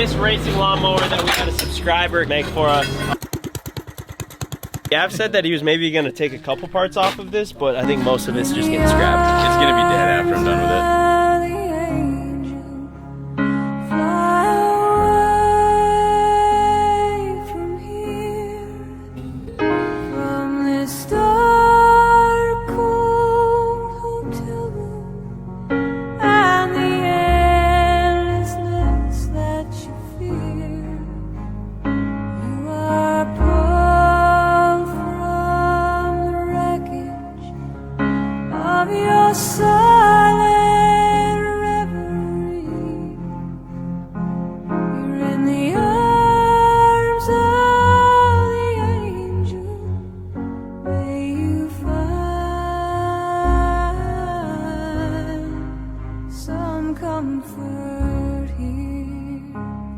This racing lawnmower that we got a subscriber make for us. Gav said that he was maybe gonna take a couple parts off of this, but I think most of it's just getting scrapped. It's gonna be dead after I'm done with it.